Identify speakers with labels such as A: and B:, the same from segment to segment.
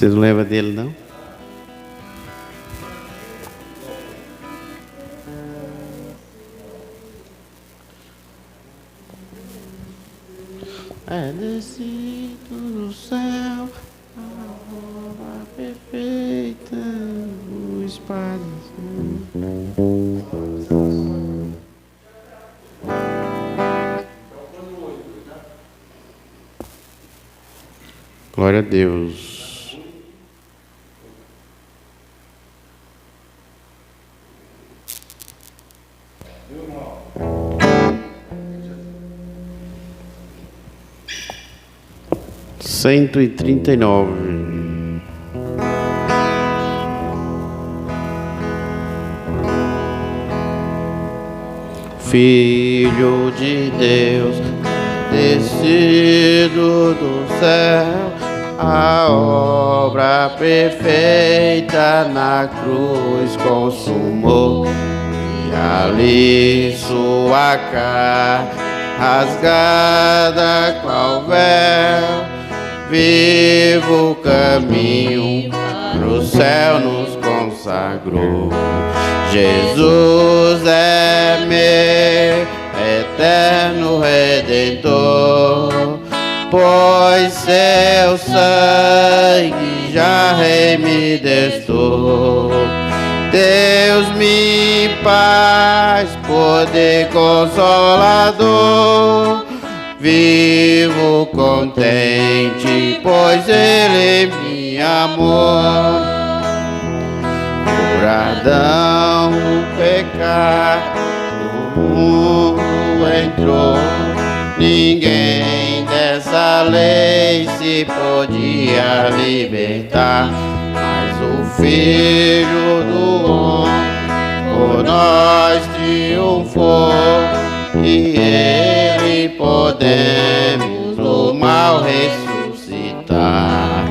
A: Você não lembra dele, não? É descido do céu, a obra perfeita, o Espírito. Glória a Deus. Cento e 139. Filho de Deus, descido do céu, a obra perfeita na cruz consumou, e ali sua carne rasgada qual véu, vivo caminho pro céu nos consagrou. Jesus é meu eterno Redentor, pois seu sangue já remidestou. Deus me paz, poder consolador, vivo contente, pois Ele me amou. Por Adão o pecado no mundo entrou, ninguém dessa lei se podia libertar, mas o Filho do Homem por nós triunfou, e Ele podemos do mal ressuscitar.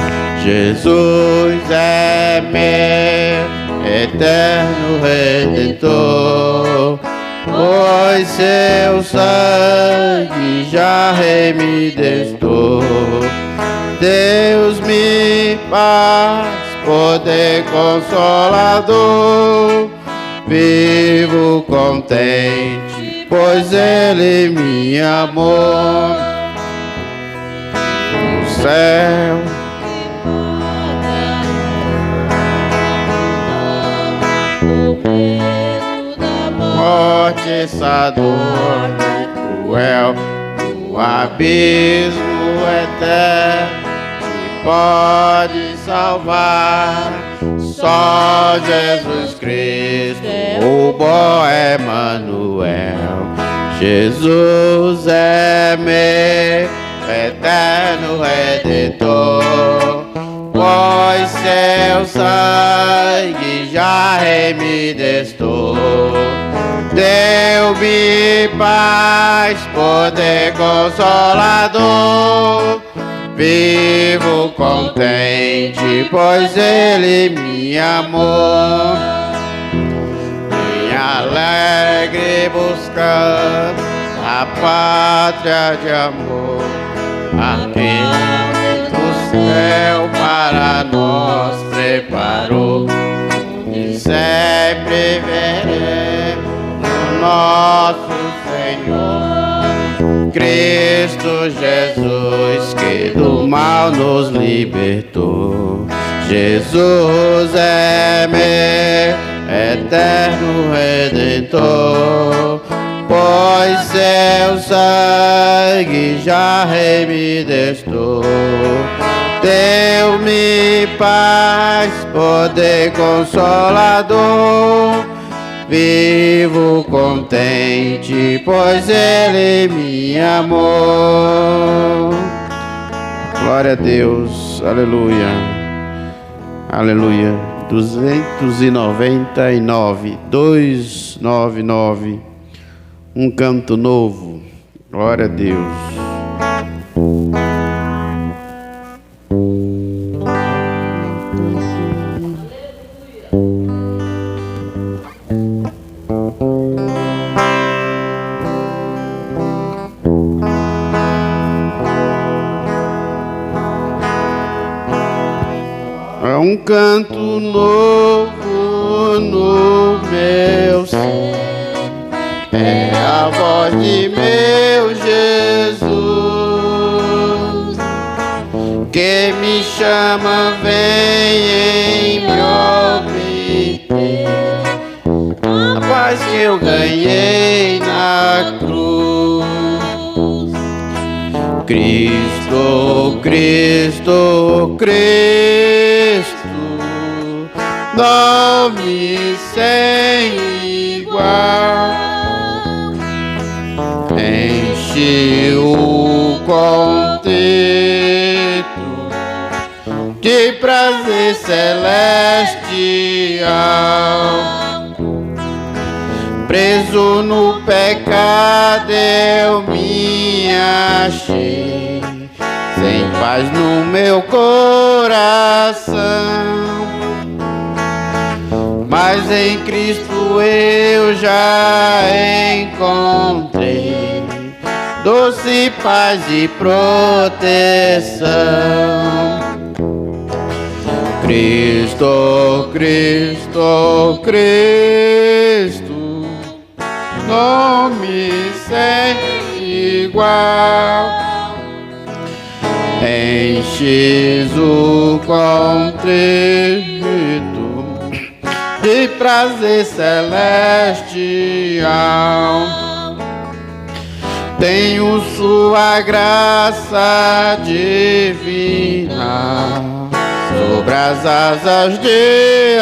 A: Jesus é meu eterno Redentor, pois seu sangue já remidestou. Deus me faz poder consolador, vivo contente, pois Ele me amou. No céu morte, essa dor cruel, o abismo eterno te pode salvar. Só Jesus Cristo, o bom Emanuel. Jesus é meu eterno Redentor, pois seu sangue já remidestou. Deu-me paz, poder consolador, vivo contente, pois Ele me amou. Bem alegre buscando a pátria de amor, aquele do céu para nós preparou, e sempre veremos o nosso Senhor, Cristo Jesus, que do mal nos libertou. Jesus é meu eterno Redentor, pois seu sangue já remidestou. Deu-me paz, poder consolador, vivo contente, pois Ele me amou. Glória a Deus, aleluia, aleluia. 299, 299, um canto novo. Glória a Deus. canto novo no meu ser, é a voz de meu Jesus, que me chama, vem em me obter a paz que eu ganhei na cruz. Cristo, Cristo, Cristo, nome sem igual, enche o contexto de prazer celestial. Preso no pecado eu me achei, sem paz no meu coração, mas em Cristo eu já encontrei doce paz e proteção. Cristo, Cristo, Cristo, nome sem igual, enches o contexto de prazer celestial. Tenho sua graça divina sobre as asas de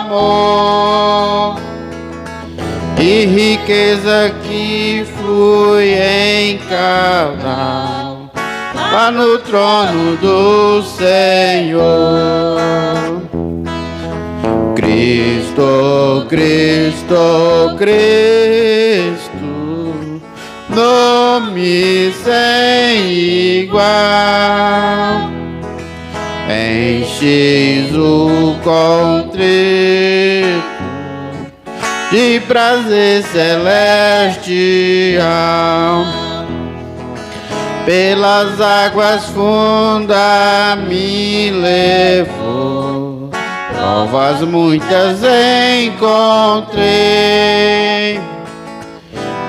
A: amor, e riqueza que flui em caudal lá no trono do Senhor. Cristo, Cristo, Cristo, nome sem igual, enches o contexto de prazer celestial. Pelas águas fundas me levou, provas muitas encontrei,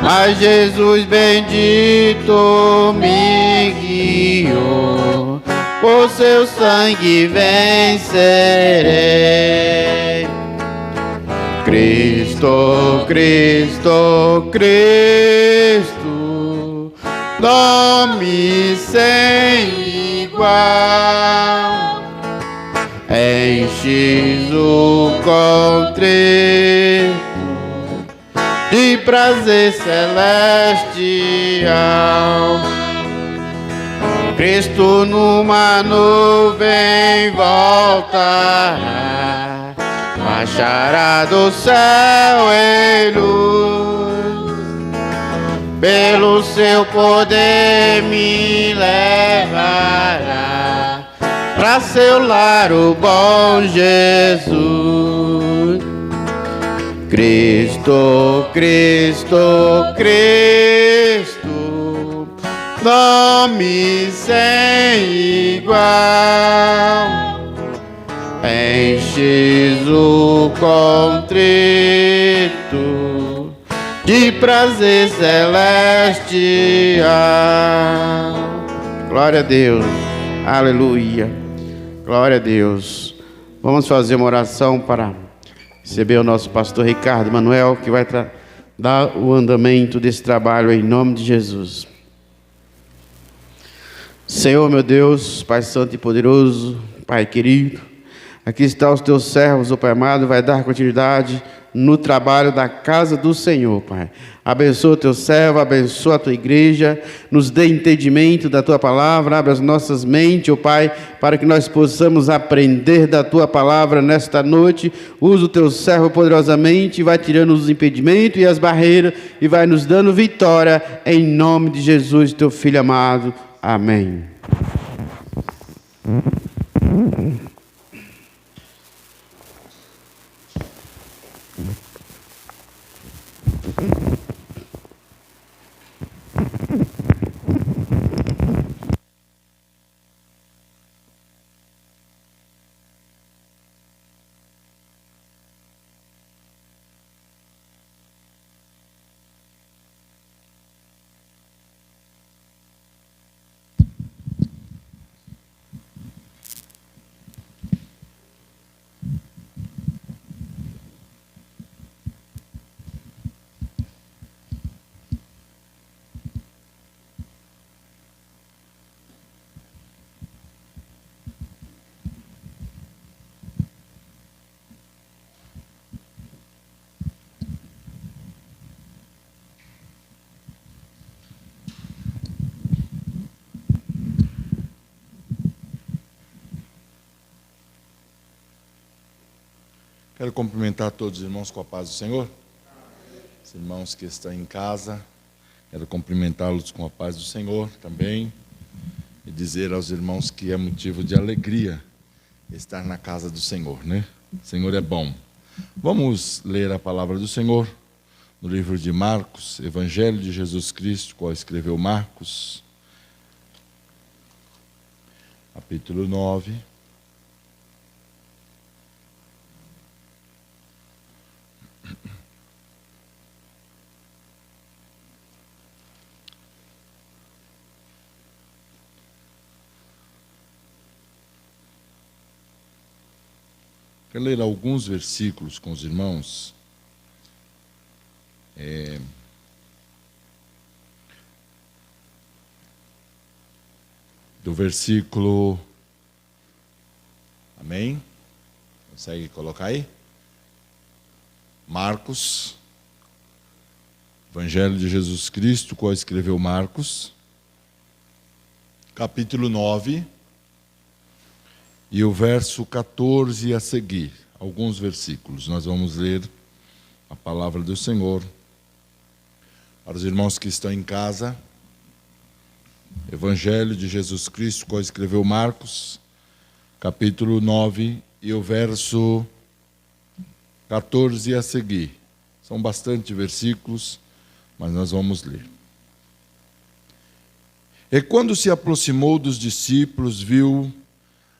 A: mas Jesus bendito me guiou, por seu sangue vencerei. Cristo, Cristo, Cristo, nome sem igual, enches o contexto de prazer celestial. Cristo numa nuvem voltará, marchará do céu em luz, pelo seu poder me levará pra seu lar o bom Jesus. Cristo, Cristo, Cristo, nome sem igual, enches o contexto de prazer celestial. Glória a Deus, aleluia, glória a Deus. Vamos fazer uma oração para receber o nosso pastor Ricardo Manuel, que vai dar o andamento desse trabalho em nome de Jesus. Senhor, meu Deus, Pai Santo e Poderoso, Pai querido, aqui estão os teus servos, ó Pai amado, vai dar continuidade no trabalho da casa do Senhor, Pai. Abençoa o teu servo, abençoa a tua igreja, nos dê entendimento da tua palavra, abre as nossas mentes, ó Pai, para que nós possamos aprender da tua palavra nesta noite. Usa o teu servo poderosamente, vai tirando os impedimentos e as barreiras e vai nos dando vitória, em nome de Jesus, teu Filho amado. Amém.
B: Quero cumprimentar todos os irmãos com a paz do Senhor. Os irmãos que estão em casa, quero cumprimentá-los com a paz do Senhor também. E dizer aos irmãos que é motivo de alegria estar na casa do Senhor, né? O Senhor é bom. Vamos ler a palavra do Senhor no livro de Marcos, Evangelho de Jesus Cristo, qual escreveu Marcos, capítulo 9. Quero ler alguns versículos com os irmãos. Do versículo... Amém? Consegue colocar aí? Marcos, Evangelho de Jesus Cristo, qual escreveu Marcos, capítulo 9, e o verso 14 a seguir. Alguns versículos. Nós vamos ler a palavra do Senhor. Para os irmãos que estão em casa, Evangelho de Jesus Cristo, qual escreveu Marcos, capítulo 9, e o verso 14 a seguir. São bastante versículos, mas nós vamos ler. E quando se aproximou dos discípulos, viu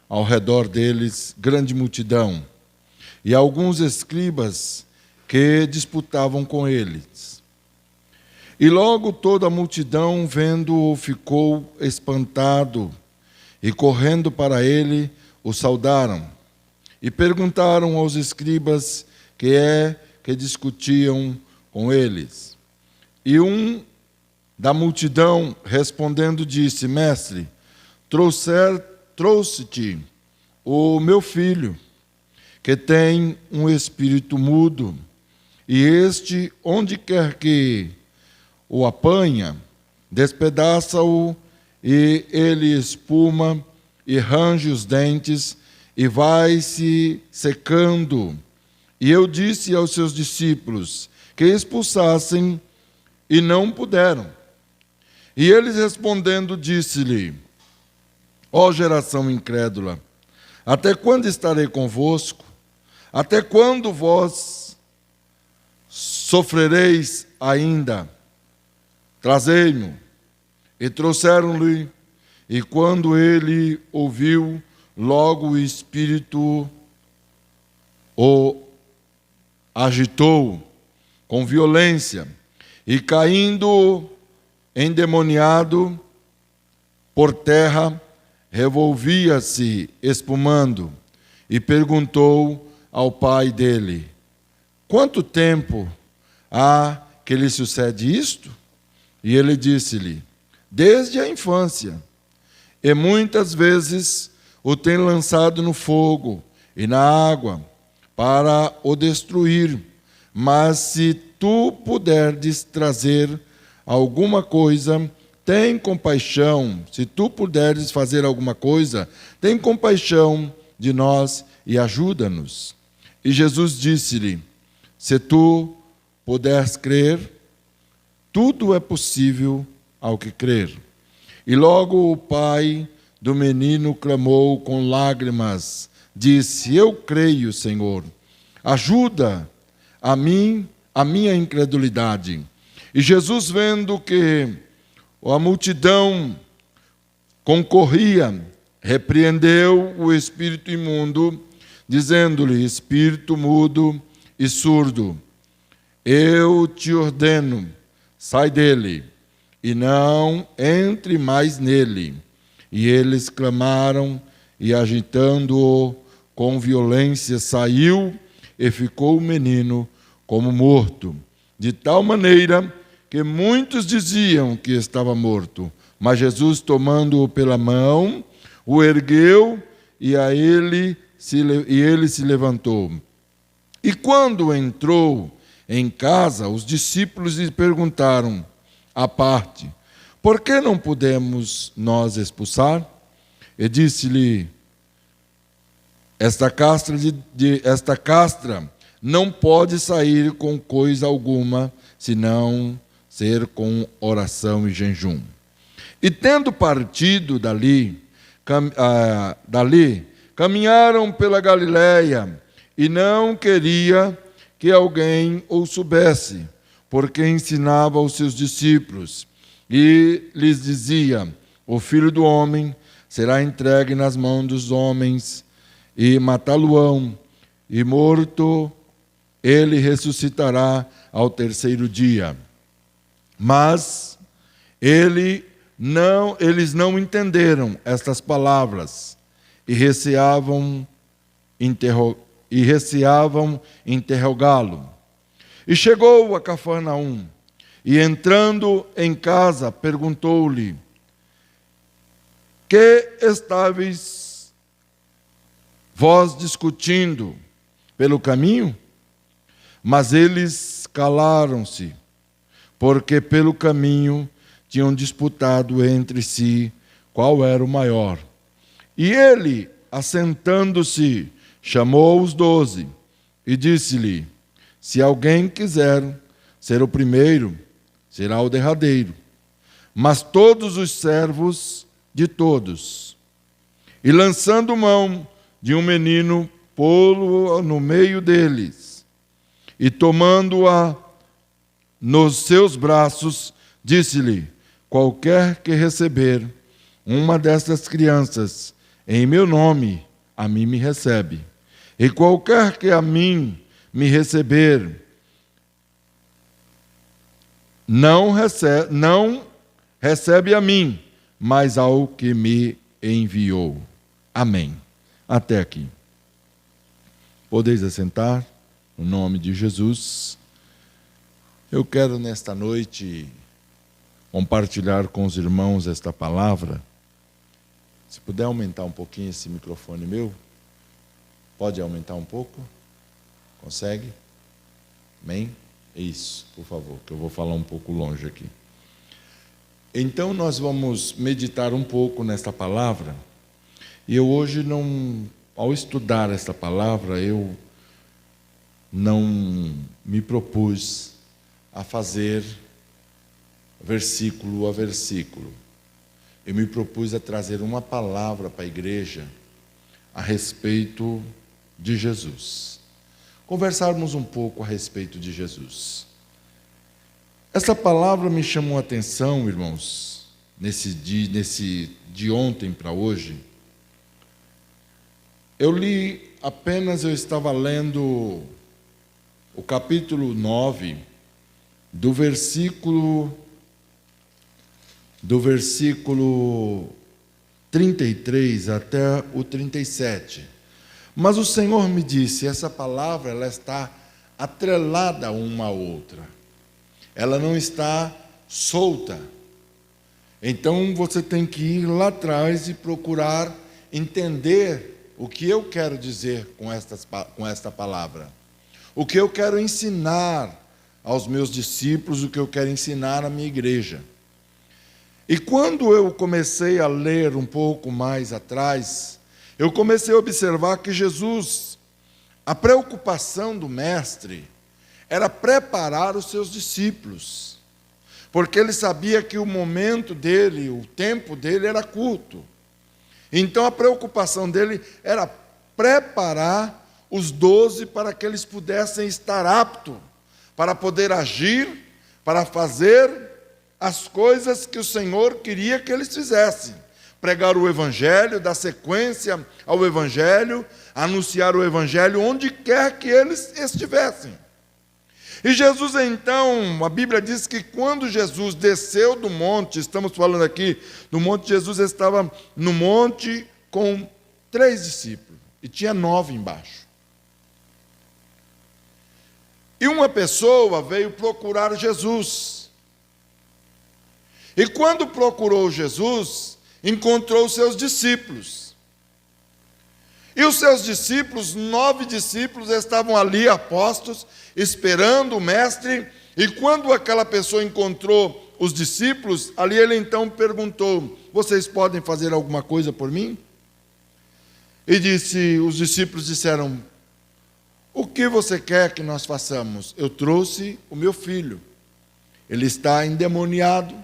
B: ao redor deles grande multidão, e alguns escribas que disputavam com eles. E logo toda a multidão, vendo-o, ficou espantado, e correndo para ele, o saudaram. E perguntaram aos escribas que discutiam com eles. E um da multidão, respondendo, disse: Mestre, trouxe-te o meu filho, que tem um espírito mudo, e este, onde quer que o apanha, despedaça-o, e ele espuma e range os dentes, e vai se secando. E eu disse aos seus discípulos que expulsassem, e não puderam. E eles respondendo, disse-lhe: Ó geração incrédula, até quando estarei convosco? Até quando vós sofrereis ainda? Trazei-mo. E trouxeram-lhe, e quando ele ouviu, logo o espírito o agitou com violência, e caindo endemoniado por terra, revolvia-se espumando, e perguntou ao pai dele: Quanto tempo há que lhe sucede isto? E ele disse-lhe: Desde a infância, e muitas vezes o tem lançado no fogo e na água, para o destruir. Mas se tu puderes trazer alguma coisa, tem compaixão. Se tu puderes fazer alguma coisa, tem compaixão de nós e ajuda-nos. E Jesus disse-lhe: Se tu puderes crer, tudo é possível ao que crer. E logo o pai do menino clamou com lágrimas, disse: Eu creio, Senhor, ajuda a minha incredulidade. E Jesus, vendo que a multidão concorria, repreendeu o espírito imundo, dizendo-lhe: Espírito mudo e surdo, eu te ordeno, sai dele, e não entre mais nele. E eles clamaram, e agitando-o com violência, saiu, e ficou o menino como morto, de tal maneira que muitos diziam que estava morto. Mas Jesus, tomando-o pela mão, o ergueu, e ele se levantou. E quando entrou em casa, os discípulos lhe perguntaram à parte: Por que não podemos nós expulsar? E disse-lhe: Esta castra não pode sair com coisa alguma, senão ser com oração e jejum. E tendo partido dali, caminharam pela Galiléia, e não queria que alguém o soubesse, porque ensinava aos seus discípulos, e lhes dizia: o Filho do Homem será entregue nas mãos dos homens, e matá-lo-ão, e morto ele ressuscitará ao terceiro dia. Mas eles não entenderam estas palavras e receavam interrogá-lo. E chegou a Cafarnaum, e entrando em casa, perguntou-lhe: que estáveis vós discutindo pelo caminho? Mas eles calaram-se, porque pelo caminho tinham disputado entre si qual era o maior. E ele, assentando-se, chamou os 12 e disse-lhe: se alguém quiser ser o primeiro, será o derradeiro, mas todos os servos de todos. E lançando mão de um menino, pô-lo no meio deles, e tomando-a nos seus braços, disse-lhe: qualquer que receber uma destas crianças em meu nome, a mim me recebe. E qualquer que a mim me receber, não recebe a mim, mas ao que me enviou. Amém. Até aqui. Podeis assentar, no nome de Jesus. Eu quero nesta noite compartilhar com os irmãos esta palavra. Se puder aumentar um pouquinho esse microfone meu, pode aumentar um pouco? Consegue? Amém? Isso, por favor, que eu vou falar um pouco longe aqui. Então nós vamos meditar um pouco nesta palavra. E eu hoje ao estudar esta palavra, eu não me propus a fazer versículo a versículo. Eu me propus a trazer uma palavra para a igreja a respeito de Jesus. Conversarmos um pouco a respeito de Jesus. Essa palavra me chamou a atenção, irmãos, nesse de ontem para hoje. Eu estava lendo o capítulo 9, do versículo 33 até o 37. Mas o Senhor me disse: essa palavra ela está atrelada uma à outra. Ela não está solta. Então você tem que ir lá atrás e procurar entender o que eu quero dizer com esta palavra. O que eu quero ensinar aos meus discípulos, o que eu quero ensinar à minha igreja. E quando eu comecei a ler um pouco mais atrás, eu comecei a observar que Jesus, a preocupação do mestre, era preparar os seus discípulos, porque ele sabia que o momento dele, o tempo dele era curto. Então a preocupação dele era preparar os 12 para que eles pudessem estar aptos para poder agir, para fazer as coisas que o Senhor queria que eles fizessem. Pregar o Evangelho, dar sequência ao Evangelho, anunciar o Evangelho onde quer que eles estivessem. E Jesus então, a Bíblia diz que quando Jesus desceu do monte, estamos falando aqui do monte, Jesus estava no monte com 3 discípulos, e tinha 9 embaixo. E uma pessoa veio procurar Jesus. E quando procurou Jesus, encontrou os seus discípulos. E os seus discípulos, 9 discípulos, estavam ali apostos, esperando o mestre. E quando aquela pessoa encontrou os discípulos, ali ele então perguntou: vocês podem fazer alguma coisa por mim? E os discípulos disseram: o que você quer que nós façamos? Eu trouxe o meu filho. Ele está endemoniado,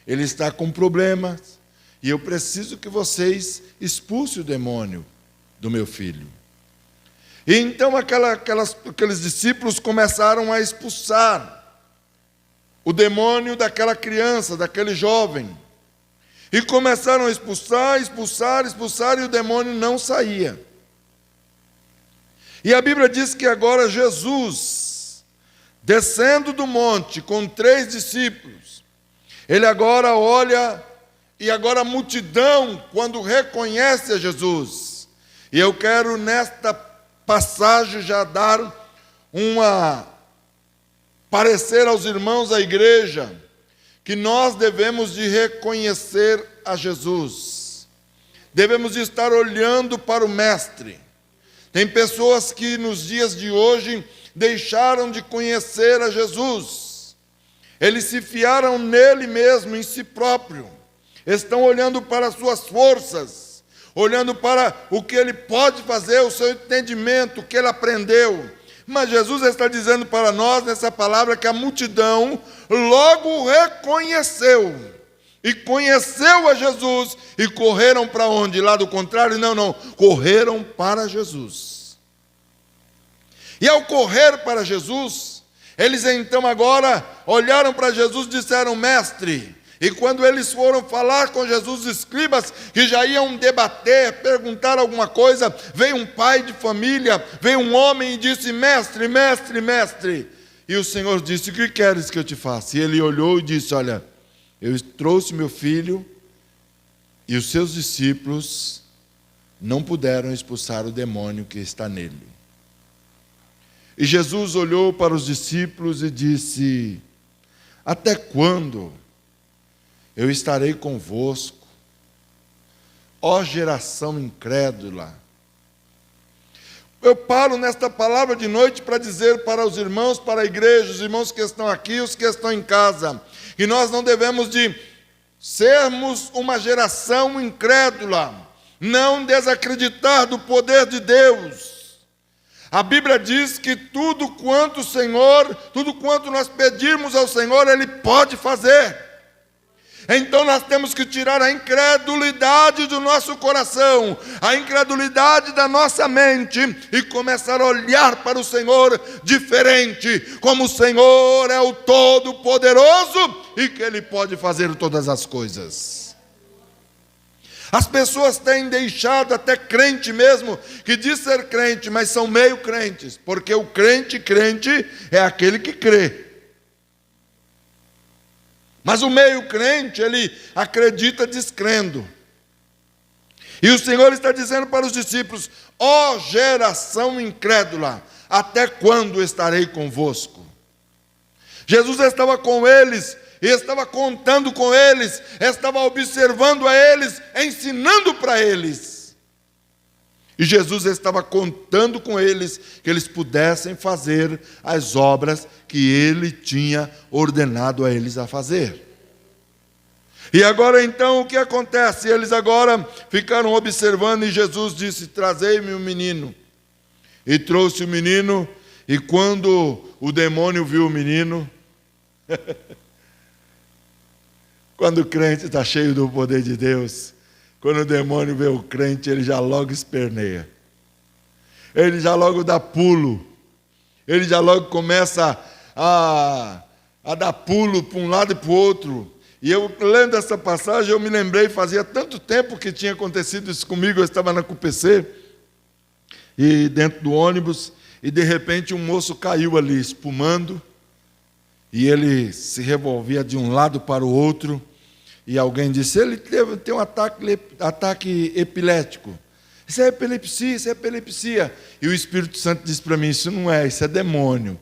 B: ele está com problemas, e eu preciso que vocês expulsem o demônio do meu filho. E então aqueles discípulos começaram a expulsar o demônio daquela criança, daquele jovem. E começaram a expulsar, e o demônio não saía. E a Bíblia diz que agora Jesus, descendo do monte com 3 discípulos, ele agora olha, e agora a multidão, quando reconhece a Jesus, e eu quero nesta passagem já dar parecer aos irmãos da igreja, que nós devemos de reconhecer a Jesus, devemos de estar olhando para o Mestre. Tem pessoas que nos dias de hoje deixaram de conhecer a Jesus, eles se fiaram nele mesmo, em si próprio, estão olhando para as suas forças, olhando para o que ele pode fazer, o seu entendimento, o que ele aprendeu. Mas Jesus está dizendo para nós nessa palavra que a multidão logo o reconheceu, e conheceu a Jesus, e correram para onde? Lá do contrário? Não, correram para Jesus. E ao correr para Jesus, eles então agora olharam para Jesus e disseram: Mestre. E quando eles foram falar com Jesus, os escribas, que já iam debater, perguntar alguma coisa, veio um pai de família, veio um homem e disse: Mestre, mestre, mestre. E o Senhor disse: o que queres que eu te faça? E ele olhou e disse: olha, eu trouxe meu filho, e os seus discípulos não puderam expulsar o demônio que está nele. E Jesus olhou para os discípulos e disse: até quando eu estarei convosco, ó geração incrédula? Eu paro nesta palavra de noite para dizer para os irmãos, para a igreja, os irmãos que estão aqui, os que estão em casa, que nós não devemos de sermos uma geração incrédula, não desacreditar do poder de Deus. A Bíblia diz que tudo quanto nós pedirmos ao Senhor, Ele pode fazer. Então nós temos que tirar a incredulidade do nosso coração, a incredulidade da nossa mente, e começar a olhar para o Senhor diferente, como o Senhor é o Todo-Poderoso e que Ele pode fazer todas as coisas. As pessoas têm deixado, até crente mesmo, que diz ser crente, mas são meio crentes, porque o crente é aquele que crê. Mas o meio crente, ele acredita descrendo. E o Senhor está dizendo para os discípulos: ó geração incrédula, até quando estarei convosco? Jesus estava com eles, e estava contando com eles, estava observando a eles, ensinando para eles. E Jesus estava contando com eles que eles pudessem fazer as obras que Ele tinha ordenado a eles a fazer. E agora então o que acontece? Eles agora ficaram observando e Jesus disse: trazei-me o menino. E trouxe o menino, e quando o demônio viu o menino, quando o crente está cheio do poder de Deus, quando o demônio vê o crente, ele já logo esperneia. Ele já logo dá pulo. Ele já logo começa a dar pulo para um lado e para o outro. E eu, lendo essa passagem, eu me lembrei, fazia tanto tempo que tinha acontecido isso comigo. Eu estava na CUPC, e dentro do ônibus, e de repente um moço caiu ali, espumando, e ele se revolvia de um lado para o outro. E alguém disse: ele tem um ataque epilético. Isso é epilepsia, isso é epilepsia. E o Espírito Santo disse para mim: isso não é, isso é demônio.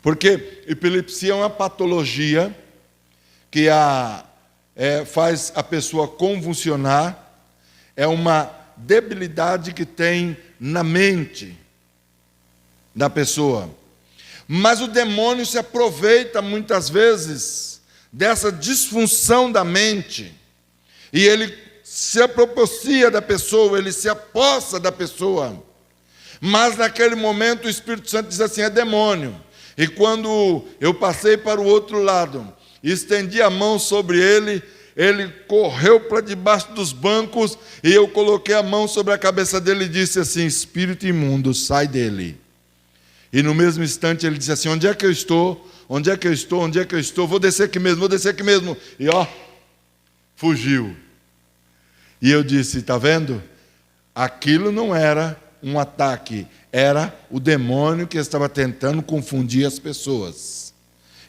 B: Porque epilepsia é uma patologia que faz a pessoa convulsionar, é uma debilidade que tem na mente da pessoa. Mas o demônio se aproveita muitas vezes dessa disfunção da mente, e ele se apropriar da pessoa, ele se apossa da pessoa. Mas naquele momento o Espírito Santo diz assim: é demônio. E quando eu passei para o outro lado, estendi a mão sobre ele, ele correu para debaixo dos bancos, e eu coloquei a mão sobre a cabeça dele e disse assim: espírito imundo, sai dele. E no mesmo instante ele disse assim: onde é que eu estou? Onde é que eu estou? Onde é que eu estou? Vou descer aqui mesmo, vou descer aqui mesmo. E fugiu. E eu disse: está vendo? Aquilo não era um ataque, era o demônio que estava tentando confundir as pessoas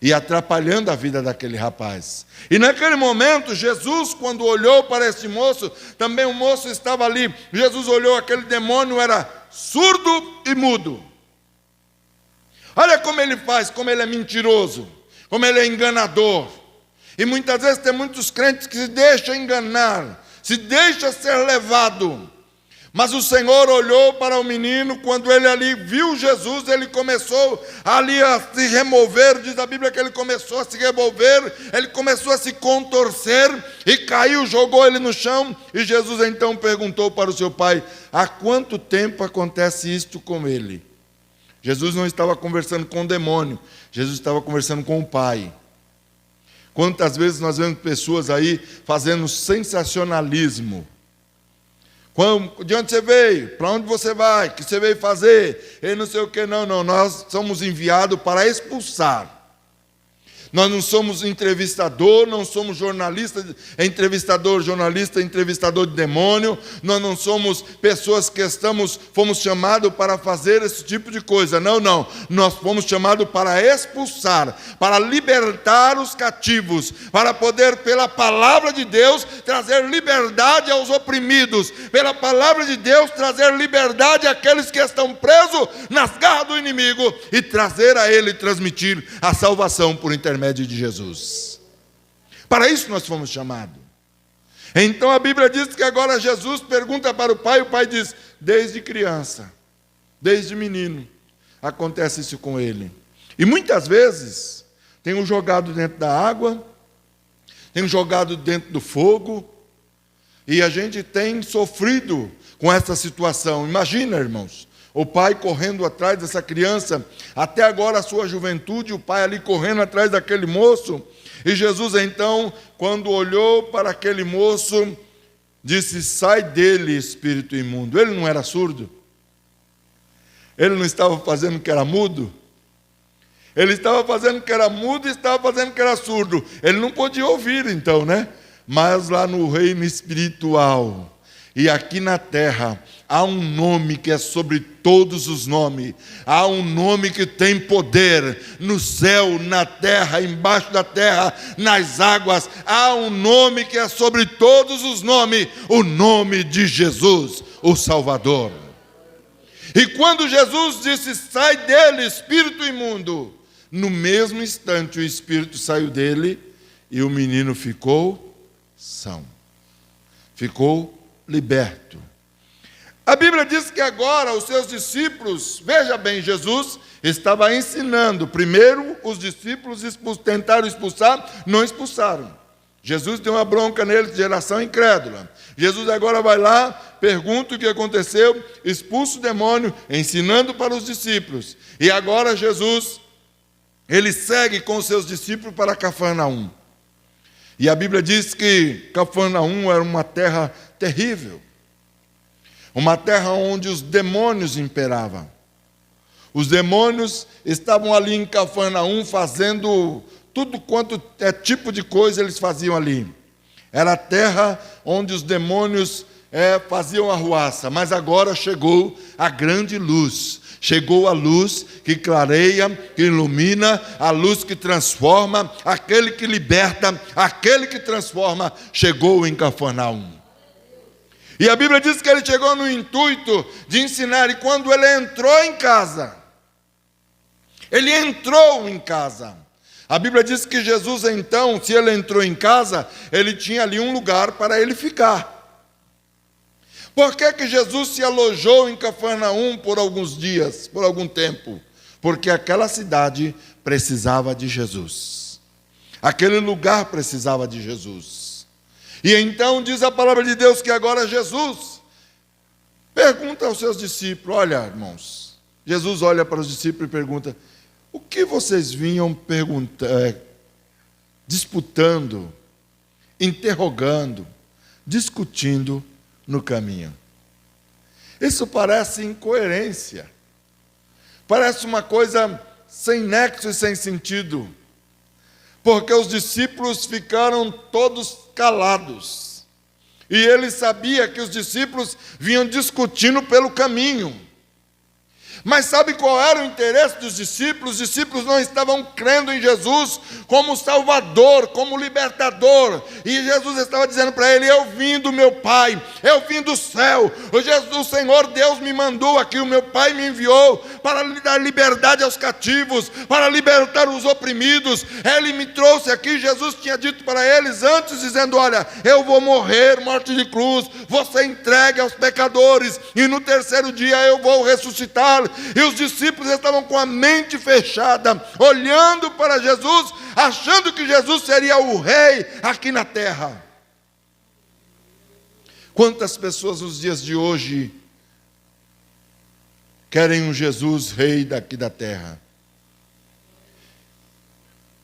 B: e atrapalhando a vida daquele rapaz. E naquele momento, Jesus, quando olhou para esse moço, também o moço estava ali. Jesus olhou, aquele demônio era surdo e mudo. Olha como ele faz, como ele é mentiroso, como ele é enganador. E muitas vezes tem muitos crentes que se deixam enganar, se deixam ser levado. Mas o Senhor olhou para o menino, quando ele ali viu Jesus, ele começou ali a se remover, diz a Bíblia que ele começou a se revolver, ele começou a se contorcer, e caiu, jogou ele no chão, e Jesus então perguntou para o seu pai: há quanto tempo acontece isto com ele? Jesus não estava conversando com o demônio, Jesus estava conversando com o pai. Quantas vezes nós vemos pessoas aí fazendo sensacionalismo? De onde você veio? Para onde você vai? O que você veio fazer? E não sei o que, não. Nós somos enviados para expulsar. Nós não somos entrevistador, não somos jornalista, jornalista, entrevistador de demônio. Nós não somos pessoas que fomos chamados para fazer esse tipo de coisa. Não. Nós fomos chamados para expulsar, para libertar os cativos, para poder, pela palavra de Deus, trazer liberdade aos oprimidos. Pela palavra de Deus, trazer liberdade àqueles que estão presos nas garras do inimigo e trazer a ele, transmitir a salvação por intermédio de Jesus. Para isso nós fomos chamados. Então a Bíblia diz que agora Jesus pergunta para o pai diz: desde criança, desde menino, acontece isso com ele. E muitas vezes tem um jogado dentro da água, tem um jogado dentro do fogo, e a gente tem sofrido com essa situação. Imagina, irmãos, o pai correndo atrás dessa criança, até agora a sua juventude, o pai ali correndo atrás daquele moço. E Jesus então, quando olhou para aquele moço, disse: sai dele, espírito imundo. Ele não era surdo? Ele não estava fazendo que era mudo? Ele estava fazendo que era mudo e estava fazendo que era surdo. Ele não podia ouvir então, né? Mas lá no reino espiritual e aqui na terra, há um nome que é sobre todos os nomes. Há um nome que tem poder no céu, na terra, embaixo da terra, nas águas. Há um nome que é sobre todos os nomes, o nome de Jesus, o Salvador. E quando Jesus disse: sai dele, espírito imundo, no mesmo instante o espírito saiu dele e o menino ficou são. Ficou liberto. A Bíblia diz que agora os seus discípulos, veja bem, Jesus estava ensinando. Primeiro os discípulos tentaram expulsar, não expulsaram. Jesus deu uma bronca neles, geração incrédula. Jesus agora vai lá, pergunta o que aconteceu, expulsa o demônio, ensinando para os discípulos. E agora Jesus, ele segue com os seus discípulos para Cafarnaum. E a Bíblia diz que Cafarnaum era uma terra terrível. Uma terra onde os demônios imperavam. Os demônios estavam ali em Cafarnaum fazendo tudo quanto é tipo de coisa eles faziam ali. Era a terra onde os demônios faziam arruaça. Mas agora chegou a grande luz. Chegou a luz que clareia, que ilumina, a luz que transforma, aquele que liberta, aquele que transforma, chegou em Cafarnaum. E a Bíblia diz que ele chegou no intuito de ensinar, e quando ele entrou em casa, a Bíblia diz que Jesus então, se ele entrou em casa, ele tinha ali um lugar para ele ficar. Por que Jesus se alojou em Cafarnaum por alguns dias, por algum tempo? Porque aquela cidade precisava de Jesus. Aquele lugar precisava de Jesus. E então diz a palavra de Deus que agora Jesus pergunta aos seus discípulos, olha, irmãos, Jesus olha para os discípulos e pergunta, o que vocês vinham disputando, interrogando, discutindo no caminho? Isso parece incoerência, parece uma coisa sem nexo e sem sentido, porque os discípulos ficaram todos calados, e ele sabia que os discípulos vinham discutindo pelo caminho. Mas sabe qual era o interesse dos discípulos? Os discípulos não estavam crendo em Jesus como Salvador, como Libertador. E Jesus estava dizendo para ele, eu vim do meu Pai, eu vim do céu. O Senhor Deus me mandou aqui, o meu Pai me enviou para dar liberdade aos cativos, para libertar os oprimidos. Ele me trouxe aqui, Jesus tinha dito para eles antes, dizendo, olha, eu vou morrer, morte de cruz, vou ser entregue aos pecadores, e no terceiro dia eu vou ressuscitar. E os discípulos estavam com a mente fechada, olhando para Jesus, achando que Jesus seria o rei aqui na terra. Quantas pessoas nos dias de hoje querem um Jesus rei daqui da terra?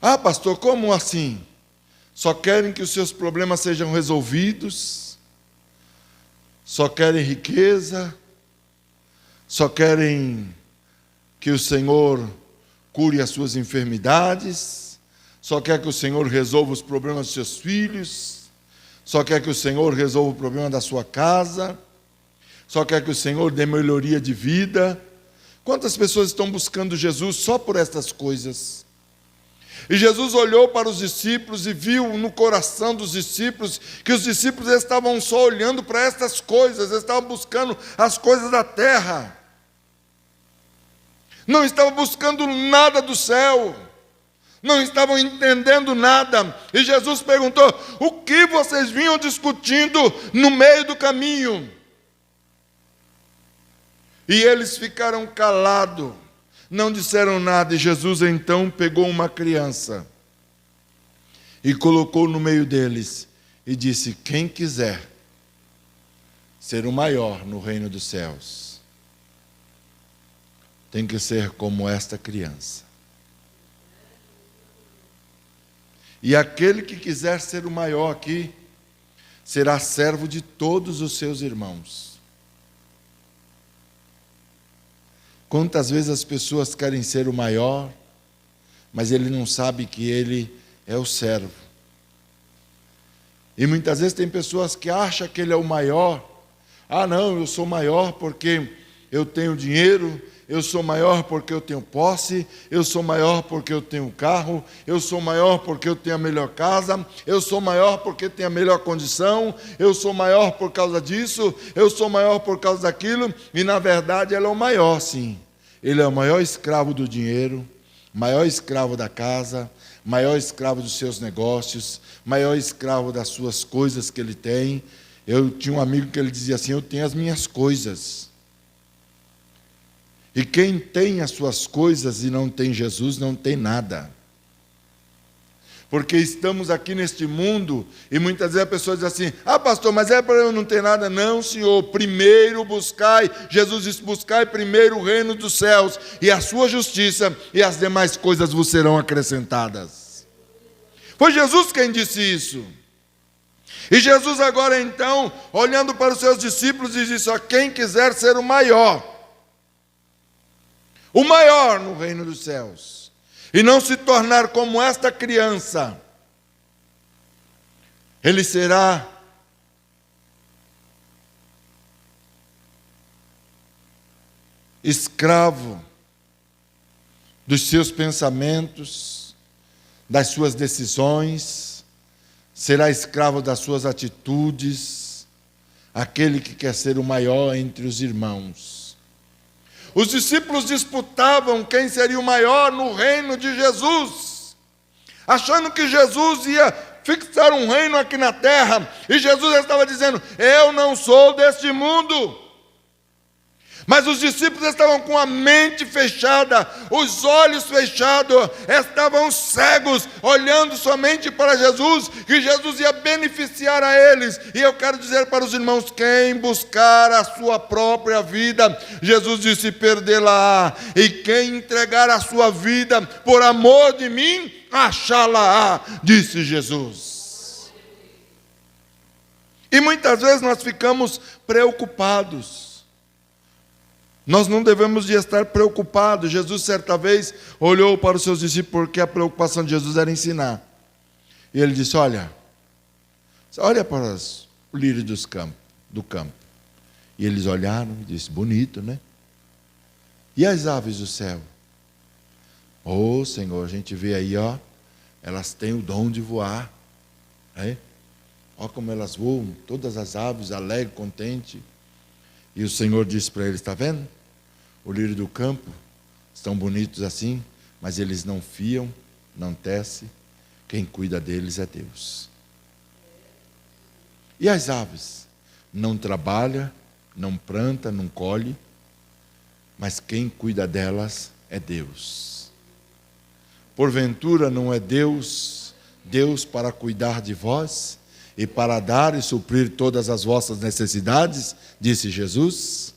B: Ah, pastor, como assim? Só querem que os seus problemas sejam resolvidos, só querem riqueza, só querem que o Senhor cure as suas enfermidades, só quer que o Senhor resolva os problemas dos seus filhos, só quer que o Senhor resolva o problema da sua casa, só quer que o Senhor dê melhoria de vida. Quantas pessoas estão buscando Jesus só por estas coisas? E Jesus olhou para os discípulos e viu no coração dos discípulos que os discípulos estavam só olhando para estas coisas, estavam buscando as coisas da terra, não estavam buscando nada do céu, não estavam entendendo nada. E Jesus perguntou, o que vocês vinham discutindo no meio do caminho? E eles ficaram calados, não disseram nada. E Jesus então pegou uma criança e colocou no meio deles e disse, quem quiser ser o maior no reino dos céus, tem que ser como esta criança. E aquele que quiser ser o maior aqui, será servo de todos os seus irmãos. Quantas vezes as pessoas querem ser o maior, mas ele não sabe que ele é o servo. E muitas vezes tem pessoas que acham que ele é o maior. Ah, não, eu sou maior porque eu tenho dinheiro, eu sou maior porque eu tenho posse, eu sou maior porque eu tenho carro, eu sou maior porque eu tenho a melhor casa, eu sou maior porque tenho a melhor condição, eu sou maior por causa disso, eu sou maior por causa daquilo. E na verdade ele é o maior, sim. Ele é o maior escravo do dinheiro, maior escravo da casa, maior escravo dos seus negócios, maior escravo das suas coisas que ele tem. Eu tinha um amigo que ele dizia assim, eu tenho as minhas coisas. E quem tem as suas coisas e não tem Jesus, não tem nada. Porque estamos aqui neste mundo, e muitas vezes a pessoa diz assim, ah, pastor, mas é para eu não ter nada. Não, senhor, primeiro buscai, Jesus disse, buscai primeiro o reino dos céus, e a sua justiça, e as demais coisas vos serão acrescentadas. Foi Jesus quem disse isso. E Jesus agora então, olhando para os seus discípulos, disse, ó, quem quiser ser o maior no reino dos céus, e não se tornar como esta criança, ele será escravo dos seus pensamentos, das suas decisões, será escravo das suas atitudes, aquele que quer ser o maior entre os irmãos. Os discípulos disputavam quem seria o maior no reino de Jesus, achando que Jesus ia fixar um reino aqui na terra, e Jesus estava dizendo, eu não sou deste mundo. Mas os discípulos estavam com a mente fechada, os olhos fechados, estavam cegos, olhando somente para Jesus, que Jesus ia beneficiar a eles. E eu quero dizer para os irmãos, quem buscar a sua própria vida, Jesus disse, perdê-la-á. E quem entregar a sua vida por amor de mim, achá-la-á, disse Jesus. E muitas vezes nós ficamos preocupados. Nós não devemos de estar preocupados. Jesus, certa vez, olhou para os seus discípulos, porque a preocupação de Jesus era ensinar. E ele disse, olha para os lírios do campo. E eles olharam e disse, bonito, né? E as aves do céu? Oh, Senhor, a gente vê aí, ó, elas têm o dom de voar. Né? Ó como elas voam, todas as aves, alegre, contente. E o Senhor disse para eles, está vendo? O lírio do campo, estão bonitos assim, mas eles não fiam, não tecem, quem cuida deles é Deus. E as aves? Não trabalha, não planta, não colhe, mas quem cuida delas é Deus. Porventura não é Deus para cuidar de vós, e para dar e suprir todas as vossas necessidades, disse Jesus.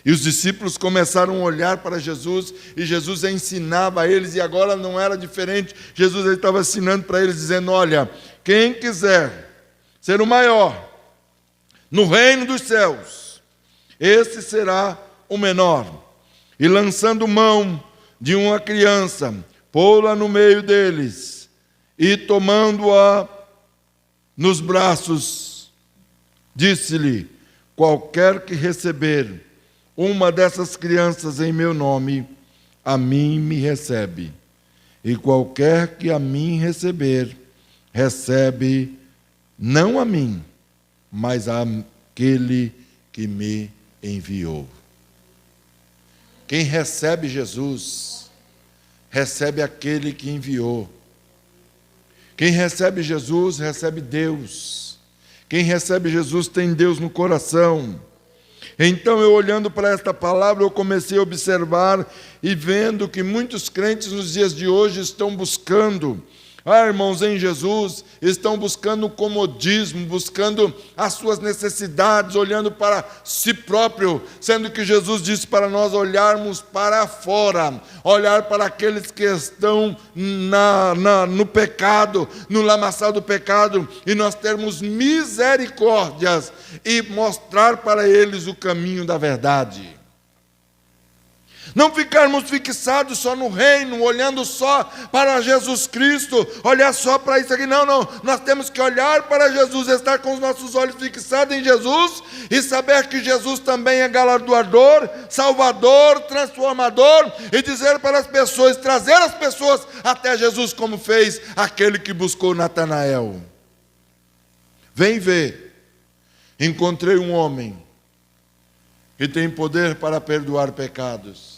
B: E os discípulos começaram a olhar para Jesus, e Jesus ensinava a eles, e agora não era diferente. Jesus estava ensinando para eles, dizendo, olha, quem quiser ser o maior no reino dos céus, esse será o menor. E lançando mão de uma criança, pô-la no meio deles, e tomando-a nos braços, disse-lhe, qualquer que receber uma dessas crianças em meu nome, a mim me recebe. E qualquer que a mim receber, recebe não a mim, mas àquele que me enviou. Quem recebe Jesus, recebe aquele que enviou. Quem recebe Jesus, recebe Deus. Quem recebe Jesus tem Deus no coração. Então, eu olhando para esta palavra, eu comecei a observar e vendo que muitos crentes nos dias de hoje estão buscando, irmãos, em Jesus, estão buscando o comodismo, buscando as suas necessidades, olhando para si próprio, sendo que Jesus disse para nós olharmos para fora, olhar para aqueles que estão no pecado, no lamaçal do pecado, e nós termos misericórdias e mostrar para eles o caminho da verdade. Não ficarmos fixados só no reino, olhando só para Jesus Cristo, olhar só para isso aqui. Não, nós temos que olhar para Jesus, estar com os nossos olhos fixados em Jesus e saber que Jesus também é galardoador, salvador, transformador, e dizer para as pessoas, trazer as pessoas até Jesus, como fez aquele que buscou Natanael. Vem ver, encontrei um homem que tem poder para perdoar pecados.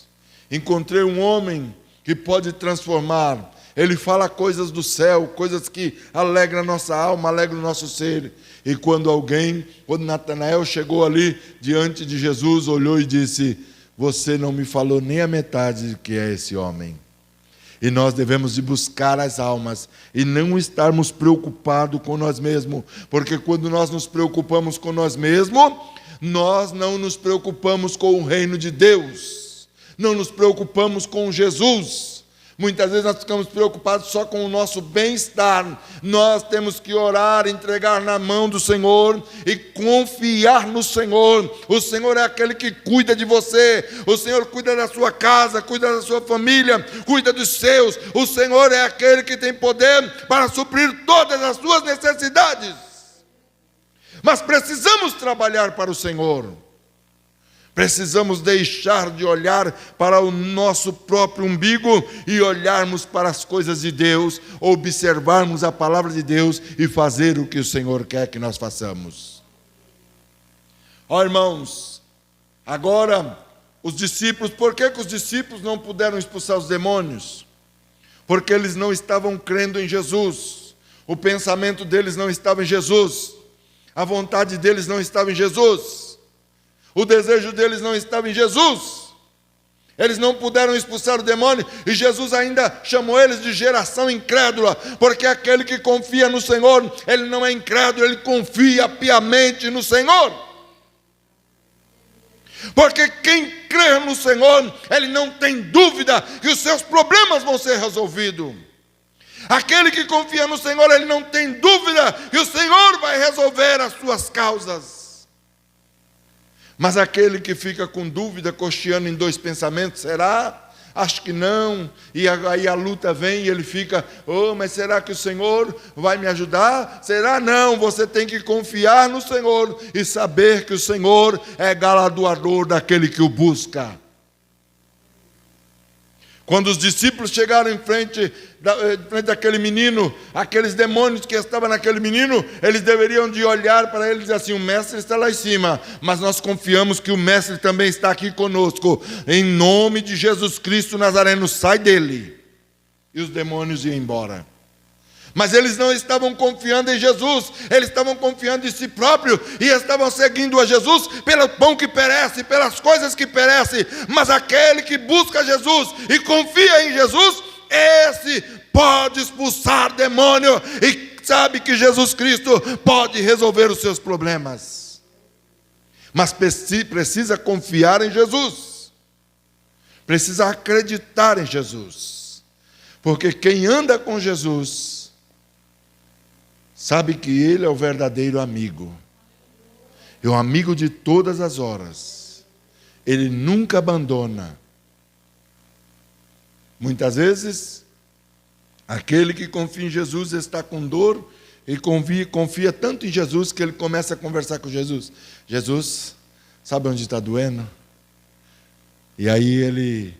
B: Encontrei um homem que pode transformar. Ele fala coisas do céu, coisas que alegram a nossa alma, alegram o nosso ser. E quando Natanael chegou ali diante de Jesus, olhou e disse, você não me falou nem a metade do que é esse homem. E nós devemos de buscar as almas e não estarmos preocupados com nós mesmos, porque quando nós nos preocupamos com nós mesmos, nós não nos preocupamos com o reino de Deus. Não nos preocupamos com Jesus. Muitas vezes nós ficamos preocupados só com o nosso bem-estar. Nós temos que orar, entregar na mão do Senhor e confiar no Senhor. O Senhor é aquele que cuida de você. O Senhor cuida da sua casa, cuida da sua família, cuida dos seus. O Senhor é aquele que tem poder para suprir todas as suas necessidades. Mas precisamos trabalhar para o Senhor. Precisamos deixar de olhar para o nosso próprio umbigo e olharmos para as coisas de Deus, observarmos a palavra de Deus e fazer o que o Senhor quer que nós façamos. Ó irmãos, agora os discípulos, por que os discípulos não puderam expulsar os demônios? Porque eles não estavam crendo em Jesus, o pensamento deles não estava em Jesus, a vontade deles não estava em Jesus. O desejo deles não estava em Jesus. Eles não puderam expulsar o demônio, e Jesus ainda chamou eles de geração incrédula, porque aquele que confia no Senhor, ele não é incrédulo, ele confia piamente no Senhor. Porque quem crê no Senhor, ele não tem dúvida que os seus problemas vão ser resolvidos. Aquele que confia no Senhor, ele não tem dúvida que o Senhor vai resolver as suas causas. Mas aquele que fica com dúvida, cocheando em dois pensamentos, será? Acho que não. E aí a luta vem e ele fica, mas será que o Senhor vai me ajudar? Será? Não, você tem que confiar no Senhor e saber que o Senhor é galardoador daquele que o busca. Quando os discípulos chegaram em frente daquele menino, aqueles demônios que estavam naquele menino, eles deveriam de olhar para ele e dizer assim, o mestre está lá em cima, mas nós confiamos que o mestre também está aqui conosco. Em nome de Jesus Cristo Nazareno, sai dele. E os demônios iam embora. Mas eles não estavam confiando em Jesus, eles estavam confiando em si próprio, e estavam seguindo a Jesus pelo pão que perece, pelas coisas que perecem. Mas aquele que busca Jesus e confia em Jesus, esse pode expulsar demônio, e sabe que Jesus Cristo pode resolver os seus problemas. Mas precisa confiar em Jesus, precisa acreditar em Jesus, porque quem anda com Jesus sabe que Ele é o verdadeiro amigo. É o amigo de todas as horas. Ele nunca abandona. Muitas vezes, aquele que confia em Jesus está com dor e confia tanto em Jesus que ele começa a conversar com Jesus. Jesus, sabe onde está doendo? E aí ele,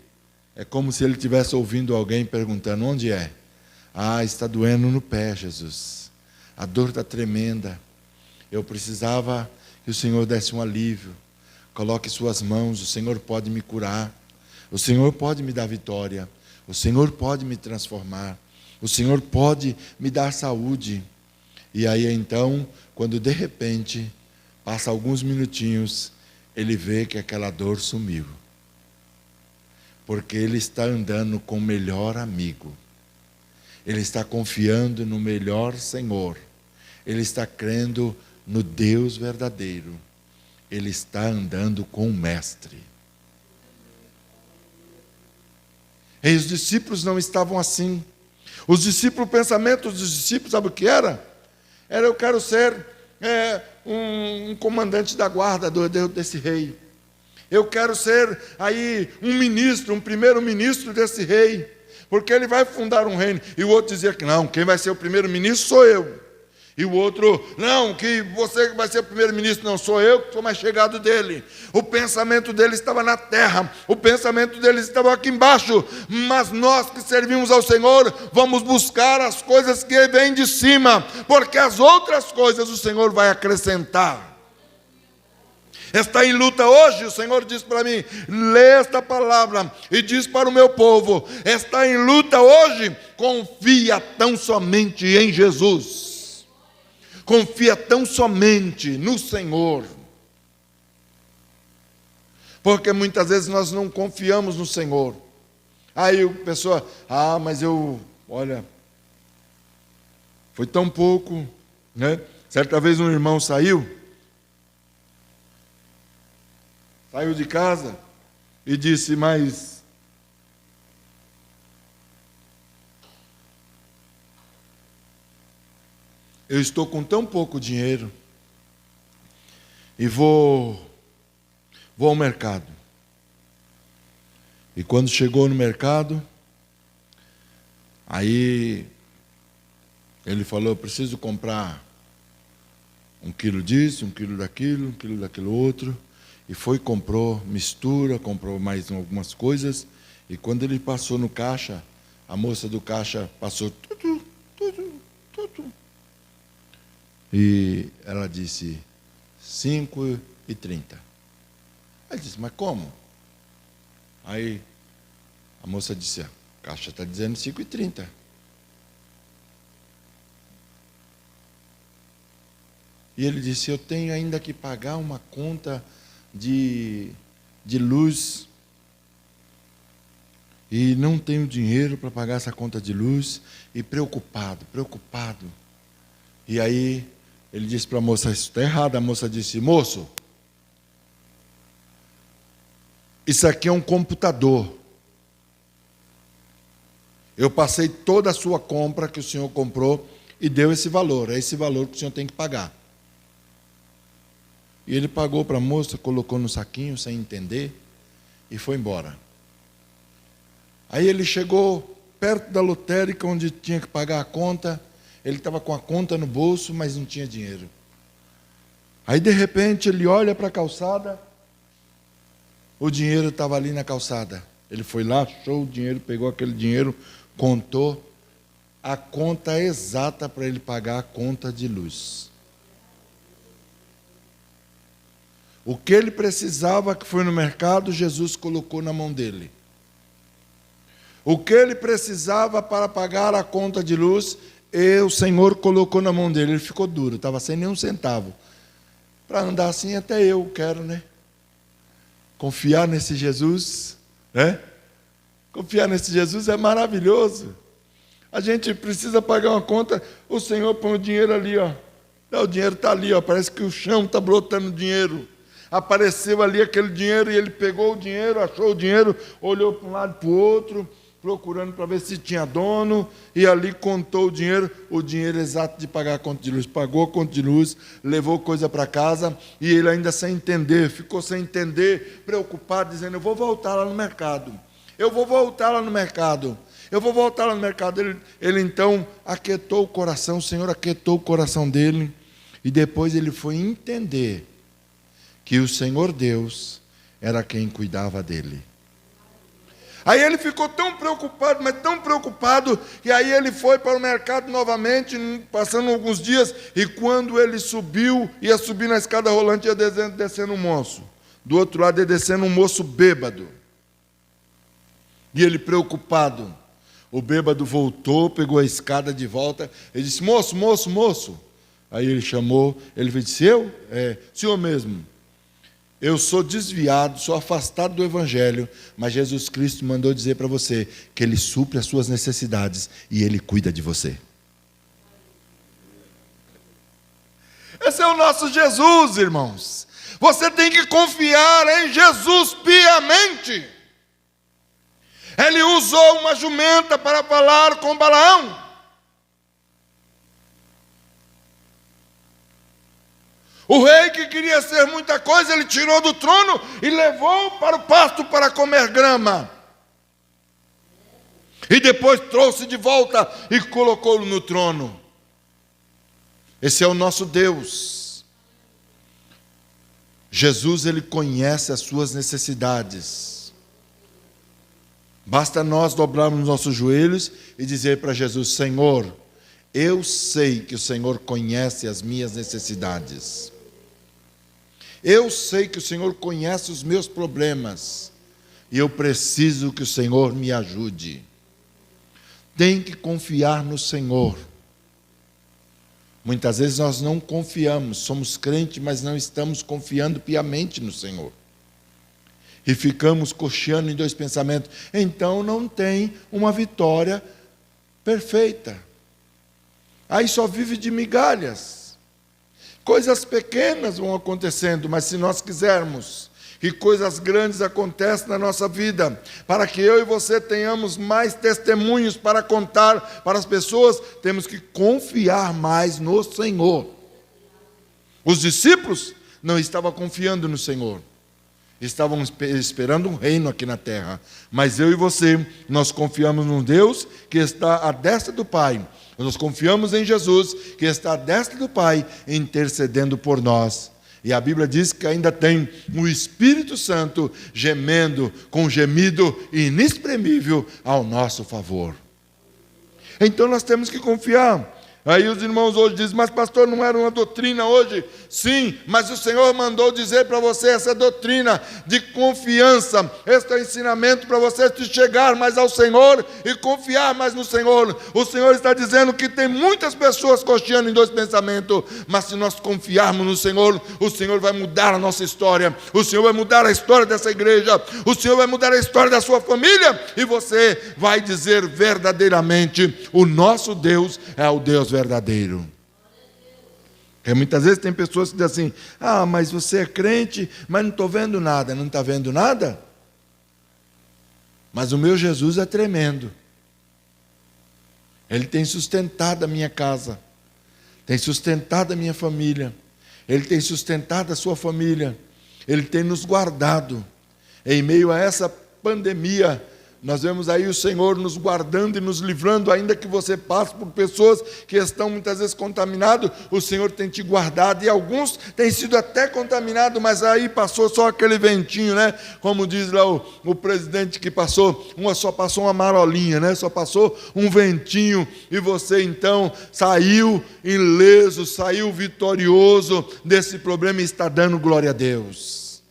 B: é como se ele estivesse ouvindo alguém perguntando, onde é? Está doendo no pé, Jesus. A dor está tremenda. Eu precisava que o Senhor desse um alívio. Coloque suas mãos, o Senhor pode me curar. O Senhor pode me dar vitória. O Senhor pode me transformar. O Senhor pode me dar saúde. E aí então, quando de repente, passa alguns minutinhos, ele vê que aquela dor sumiu. Porque ele está andando com o melhor amigo. Ele está confiando no melhor Senhor. Ele está crendo no Deus verdadeiro. Ele está andando com o Mestre. E os discípulos não estavam assim. Os discípulos, o pensamento dos discípulos, sabe o que era? Era, eu quero ser um comandante da guarda desse rei. Eu quero ser aí um ministro, um primeiro-ministro desse rei. Porque ele vai fundar um reino. E o outro dizia que não, quem vai ser o primeiro-ministro sou eu. E o outro, não, que você vai ser o primeiro-ministro, não sou eu, que sou mais chegado dele. O pensamento dele estava na terra, o pensamento dele estava aqui embaixo. Mas nós que servimos ao Senhor, vamos buscar as coisas que vêm de cima, porque as outras coisas o Senhor vai acrescentar. Está em luta hoje, o Senhor diz para mim, lê esta palavra e diz para o meu povo, está em luta hoje, confia tão somente em Jesus. Confia tão somente no Senhor. Porque muitas vezes nós não confiamos no Senhor. Aí a pessoa, mas olha, foi tão pouco, né? Certa vez um irmão saiu de casa e disse, mas eu estou com tão pouco dinheiro e vou ao mercado. E quando chegou no mercado, aí ele falou, preciso comprar 1 quilo disso, 1 quilo daquilo, 1 quilo daquilo outro. E foi, comprou mistura, comprou mais algumas coisas. E quando ele passou no caixa, a moça do caixa passou tudo. E ela disse, 5,30. Aí disse, mas como? Aí a moça disse, a caixa está dizendo 5,30. E ele disse, eu tenho ainda que pagar uma conta de luz e não tenho dinheiro para pagar essa conta de luz, e preocupado. E aí ele disse para a moça: isso está errado. A moça disse: moço, isso aqui é um computador. Eu passei toda a sua compra que o senhor comprou e deu esse valor. É esse valor que o senhor tem que pagar. E ele pagou para a moça, colocou no saquinho sem entender e foi embora. Aí ele chegou perto da lotérica onde tinha que pagar a conta. Ele estava com a conta no bolso, mas não tinha dinheiro. Aí de repente ele olha para a calçada, o dinheiro estava ali na calçada. Ele foi lá, achou o dinheiro, pegou aquele dinheiro, contou a conta exata para ele pagar a conta de luz. O que ele precisava, que foi no mercado, Jesus colocou na mão dele. O que ele precisava para pagar a conta de luz, o Senhor colocou na mão dele. Ele ficou duro, estava sem nenhum centavo. Para andar assim, até eu quero, né? Confiar nesse Jesus, né? Confiar nesse Jesus é maravilhoso. A gente precisa pagar uma conta, o Senhor põe o dinheiro ali, ó. O dinheiro está ali, ó. Parece que o chão está brotando dinheiro. Apareceu ali aquele dinheiro e ele pegou o dinheiro, achou o dinheiro, olhou para um lado e para o outro, procurando para ver se tinha dono, e ali contou o dinheiro exato de pagar a conta de luz. Pagou a conta de luz, levou coisa para casa, e ele ainda sem entender, ficou sem entender, preocupado, dizendo: eu vou voltar lá no mercado. Ele então aquietou o coração, o Senhor aquietou o coração dele, e depois ele foi entender que o Senhor Deus era quem cuidava dele. Aí ele ficou tão preocupado, mas tão preocupado, que aí ele foi para o mercado novamente, passando alguns dias, e quando ele ia subir na escada rolante, ia descendo um moço. Do outro lado ia descendo um moço bêbado. E ele preocupado. O bêbado voltou, pegou a escada de volta, ele disse: moço. Aí ele chamou, ele disse: eu? Senhor mesmo. Eu sou desviado, sou afastado do Evangelho, mas Jesus Cristo mandou dizer para você que Ele supre as suas necessidades e Ele cuida de você. Esse é o nosso Jesus, irmãos. Você tem que confiar em Jesus piamente. Ele usou uma jumenta para falar com Balaão. O rei que queria ser muita coisa, ele tirou do trono e levou para o pasto para comer grama. E depois trouxe de volta e colocou-o no trono. Esse é o nosso Deus. Jesus, ele conhece as suas necessidades. Basta nós dobrarmos nossos joelhos e dizer para Jesus: Senhor, eu sei que o Senhor conhece as minhas necessidades. Eu sei que o Senhor conhece os meus problemas e eu preciso que o Senhor me ajude. Tem que confiar no Senhor. Muitas vezes nós não confiamos, somos crentes, mas não estamos confiando piamente no Senhor. E ficamos cocheando em dois pensamentos. Então não tem uma vitória perfeita. Aí só vive de migalhas. Coisas pequenas vão acontecendo, mas se nós quisermos que coisas grandes aconteçam na nossa vida, para que eu e você tenhamos mais testemunhos para contar para as pessoas, temos que confiar mais no Senhor. Os discípulos não estavam confiando no Senhor, estavam esperando um reino aqui na terra, mas eu e você, nós confiamos num Deus que está à destra do Pai. Nós confiamos em Jesus, que está à destra do Pai, intercedendo por nós. E a Bíblia diz que ainda tem o Espírito Santo gemendo com gemido inexprimível ao nosso favor. Então nós temos que confiar. Aí os irmãos hoje dizem, mas pastor, não era uma doutrina hoje? Sim, mas o Senhor mandou dizer para você essa doutrina de confiança, este é ensinamento para você chegar mais ao Senhor e confiar mais no Senhor. O Senhor está dizendo que tem muitas pessoas cocheando em dois pensamentos, mas se nós confiarmos no Senhor, o Senhor vai mudar a nossa história, o Senhor vai mudar a história dessa igreja, o Senhor vai mudar a história da sua família, e você vai dizer verdadeiramente, o nosso Deus é o Deus verdadeiro. Porque muitas vezes tem pessoas que dizem assim, mas você é crente, mas não estou vendo nada. Não está vendo nada? Mas o meu Jesus é tremendo. Ele tem sustentado a minha casa, tem sustentado a minha família, Ele tem sustentado a sua família, Ele tem nos guardado. Em meio a essa pandemia, nós vemos aí o Senhor nos guardando e nos livrando, ainda que você passe por pessoas que estão muitas vezes contaminadas, o Senhor tem te guardado, e alguns têm sido até contaminados, mas aí passou só aquele ventinho, né? Como diz lá o presidente que passou, só passou uma marolinha, né? Só passou um ventinho, e você então saiu ileso, saiu vitorioso desse problema e está dando glória a Deus.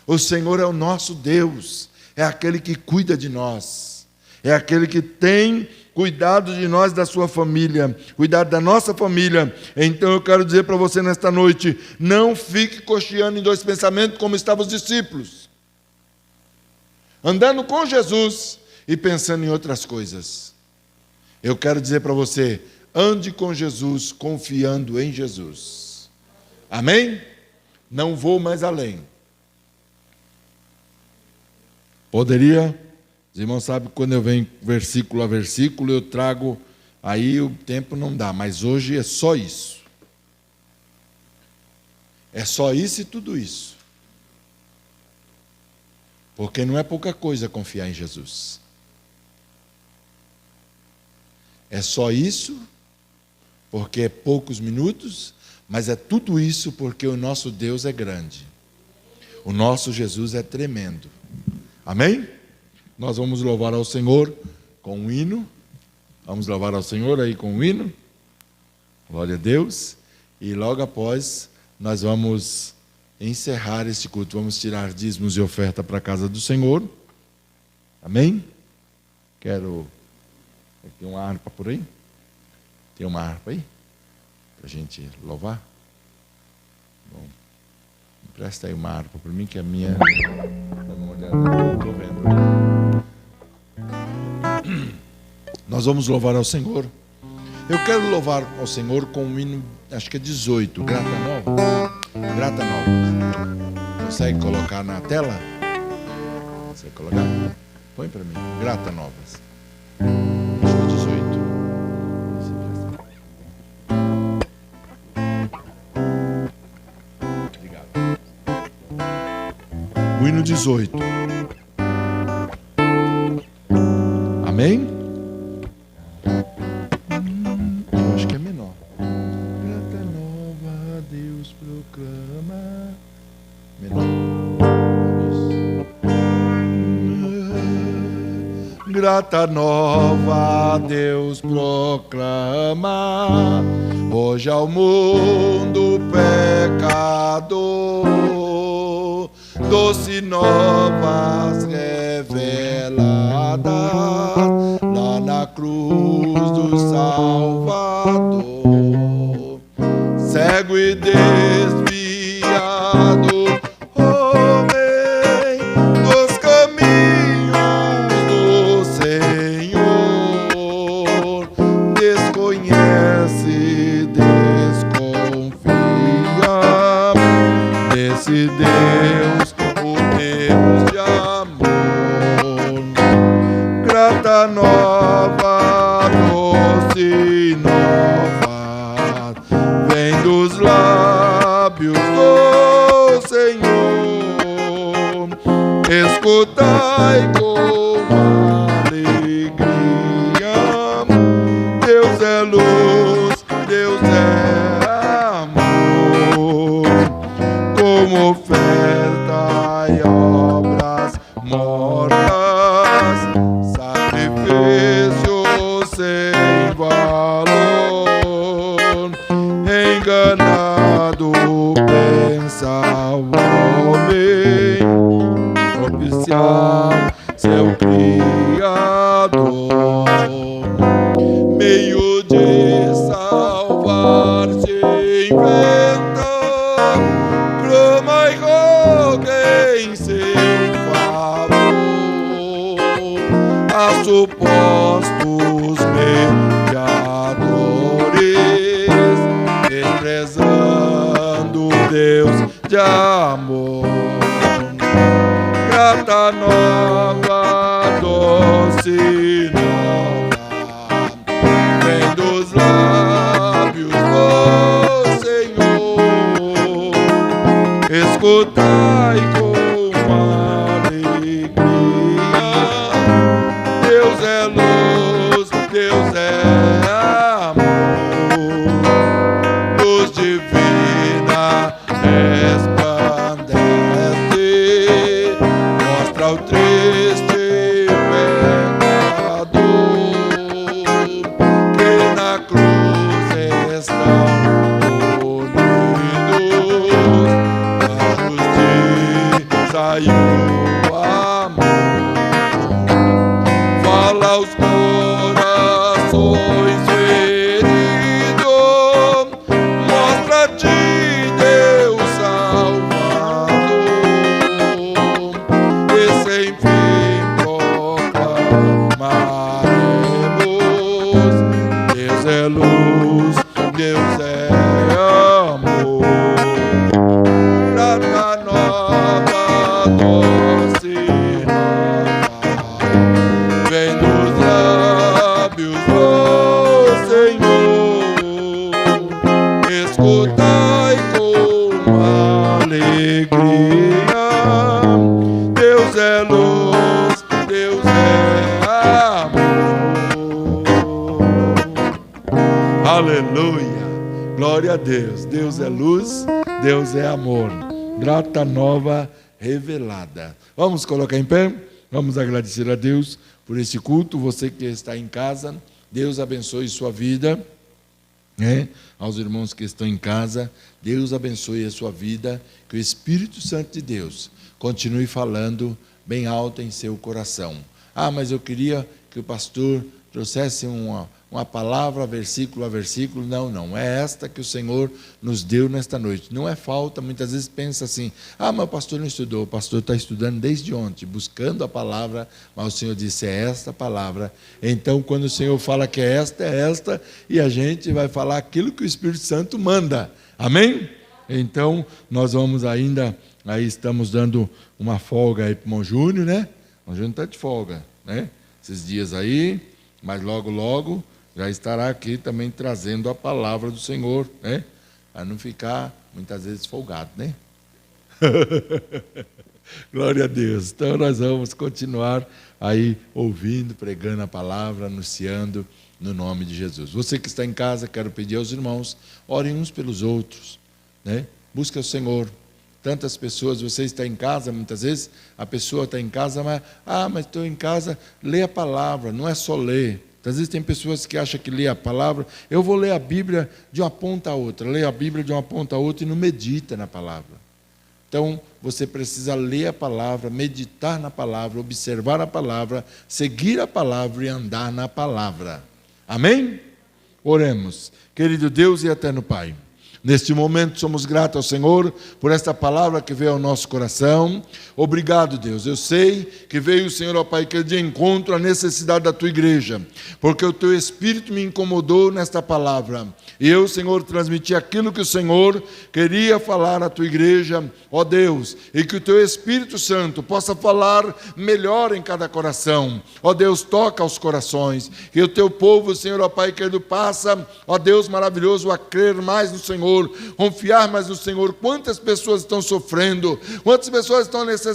B: O Senhor é o nosso Deus, é aquele que cuida de nós, é aquele que tem cuidado de nós, da sua família, cuidado da nossa família. Então eu quero dizer para você nesta noite, não fique cocheando em dois pensamentos como estavam os discípulos, andando com Jesus e pensando em outras coisas. Eu quero dizer para você, ande com Jesus, confiando em Jesus. Amém? Não vou mais além. Poderia, os irmãos sabem que quando eu venho versículo a versículo, eu trago, aí o tempo não dá, mas hoje é só isso. É só isso e tudo isso. Porque não é pouca coisa confiar em Jesus. É só isso, porque é poucos minutos, mas é tudo isso porque o nosso Deus é grande. O nosso Jesus é tremendo. Amém? Nós vamos louvar ao Senhor com um hino. Vamos louvar ao Senhor aí com um hino. Glória a Deus. E logo após, nós vamos encerrar este culto. Vamos tirar dízimos e oferta para a casa do Senhor. Amém? Quero... Tem uma harpa por aí? Tem uma harpa aí? Para a gente louvar? Bom. Empresta aí uma harpa para mim, que a minha... Dá uma olhada, não estou vendo. Nós vamos louvar ao Senhor. Eu quero louvar ao Senhor com um hino, acho que é 18, Grata Nova. Grata Nova. Consegue colocar na tela? Consegue colocar? Põe para mim. Grata Novas. Acho que é 18. O hino 18. Amém? Eu acho que é menor. Grata nova, Deus proclama. Menor. Isso. Grata nova, Deus proclama. Hoje ao mundo pecador. Doce novas reveladas lá na cruz do Salvador. Cego e desviado, homem dos caminhos do Senhor, desconhece, desconfia desse Deus, Deus de amor. Grata nova, doce nova, vem dos lábios do Senhor. Escutai com alegria, Deus é luz, Deus é amor. Como oferta e obras mortas, sacrifício sem valor. Cuidado pensa o homem propiciar seu Criador, meio de salvar-se inventa, clama e roga em seu favor a supostos mediadores, desprezando Deus de amor. Grata nova, doce nova, vem dos lábios do Senhor. Escutai com alegria, Deus é luz, Deus é amor, luz divina resplandece, mostra o triste pecador que na cruz estão unidos, a justiça e o amor. Fala aos corações feridos, mostra-te, Deus Salvador, e sem fim proclamaremos: Deus é luz, Deus é amor. Grata nova, doce nova, vem dos lábios do Senhor. Escutai com alegria, Deus é luz, Deus é amor. Aleluia, glória a Deus. Deus é luz, Deus é amor. Grata nova revelada. Vamos colocar em pé? Vamos agradecer a Deus por esse culto. Você que está em casa, Deus abençoe sua vida. Aos irmãos que estão em casa, Deus abençoe a sua vida. Que o Espírito Santo de Deus continue falando bem alto em seu coração. Mas eu queria que o pastor trouxesse uma palavra, versículo a versículo. Não, é esta que o Senhor nos deu nesta noite. Não é falta, muitas vezes pensa assim: mas o pastor não estudou. O pastor está estudando desde ontem, buscando a palavra, mas o Senhor disse: é esta palavra. Então, quando o Senhor fala que é esta, e a gente vai falar aquilo que o Espírito Santo manda. Amém? Então, nós vamos ainda, aí estamos dando uma folga aí para o irmão Júnior, né? O Júnior está de folga, né? Esses dias aí, mas logo já estará aqui também trazendo a palavra do Senhor, né? Para não ficar muitas vezes folgado, né? Glória a Deus. Então nós vamos continuar aí ouvindo, pregando a palavra, anunciando no nome de Jesus. Você que está em casa, quero pedir aos irmãos, orem uns pelos outros, né? Busque o Senhor. Tantas pessoas, você está em casa, muitas vezes a pessoa está em casa, mas estou em casa, lê a palavra, não é só ler. Às vezes tem pessoas que acham que lê a palavra, eu vou ler a Bíblia de uma ponta a outra, lê a Bíblia de uma ponta a outra e não medita na palavra. Então, você precisa ler a palavra, meditar na palavra, observar a palavra, seguir a palavra e andar na palavra. Amém? Oremos. Querido Deus e eterno Pai, neste momento somos gratos ao Senhor por esta palavra que veio ao nosso coração. Obrigado, Deus. Eu sei que veio o Senhor, ó Pai, que de encontro à necessidade da Tua igreja, porque o Teu Espírito me incomodou nesta palavra. E eu, Senhor, transmiti aquilo que o Senhor queria falar à Tua igreja, ó Deus, e que o Teu Espírito Santo possa falar melhor em cada coração. Ó Deus, toca os corações, que o Teu povo, Senhor, ó Pai, querido, passa, ó Deus maravilhoso, a crer mais no Senhor, confiar mais no Senhor. Quantas pessoas estão sofrendo, quantas pessoas estão necessitadas,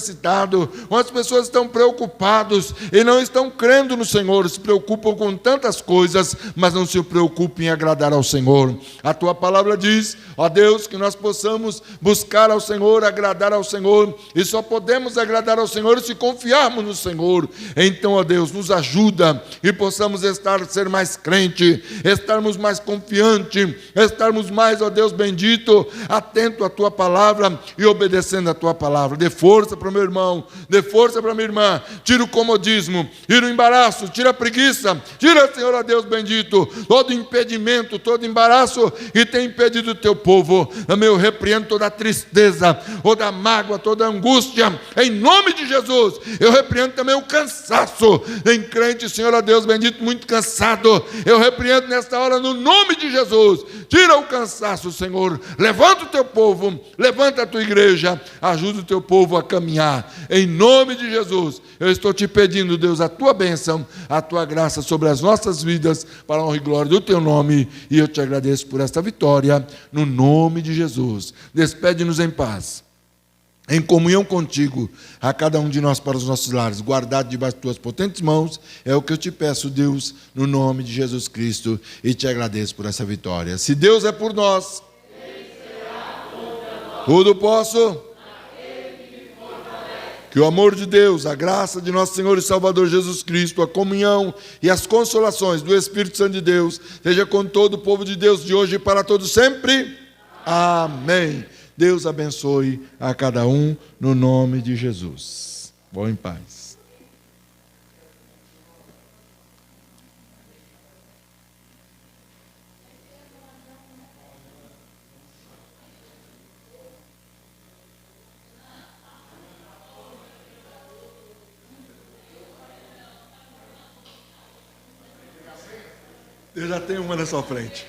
B: quantas pessoas estão preocupadas e não estão crendo no Senhor, se preocupam com tantas coisas, mas não se preocupam em agradar ao Senhor. A Tua palavra diz, ó Deus, que nós possamos buscar ao Senhor, agradar ao Senhor, e só podemos agradar ao Senhor se confiarmos no Senhor. Então, ó Deus, nos ajuda e possamos ser mais crente, estarmos mais confiantes, estarmos mais, ó Deus, Deus bendito, atento à tua palavra e obedecendo à tua palavra. Dê força para o meu irmão, dê força para a minha irmã. Tira o comodismo, tira o embaraço, tira a preguiça, tira, Senhor, a Deus bendito, todo impedimento, todo embaraço que tem impedido o teu povo. Eu repreendo toda a tristeza, toda a mágoa, toda a angústia, em nome de Jesus. Eu repreendo também o cansaço. Tem crente, Senhor, a Deus bendito, muito cansado. Eu repreendo nesta hora no nome de Jesus. Tira o cansaço, Senhor. Levanta o teu povo, levanta a tua igreja, ajuda o teu povo a caminhar. Em nome de Jesus, eu estou te pedindo, Deus, a tua bênção, a tua graça sobre as nossas vidas, para a honra e glória do teu nome. E eu te agradeço por esta vitória, no nome de Jesus. Despede-nos em paz, em comunhão contigo, a cada um de nós para os nossos lares, guardado debaixo de tuas potentes mãos. É o que eu te peço, Deus, no nome de Jesus Cristo, e te agradeço por essa vitória. Se Deus é por nós, tudo posso. Que o amor de Deus, a graça de nosso Senhor e Salvador Jesus Cristo, a comunhão e as consolações do Espírito Santo de Deus, seja com todo o povo de Deus de hoje e para todos sempre. Amém. Deus abençoe a cada um, no nome de Jesus. Vão em paz. Eu já tenho uma na sua frente.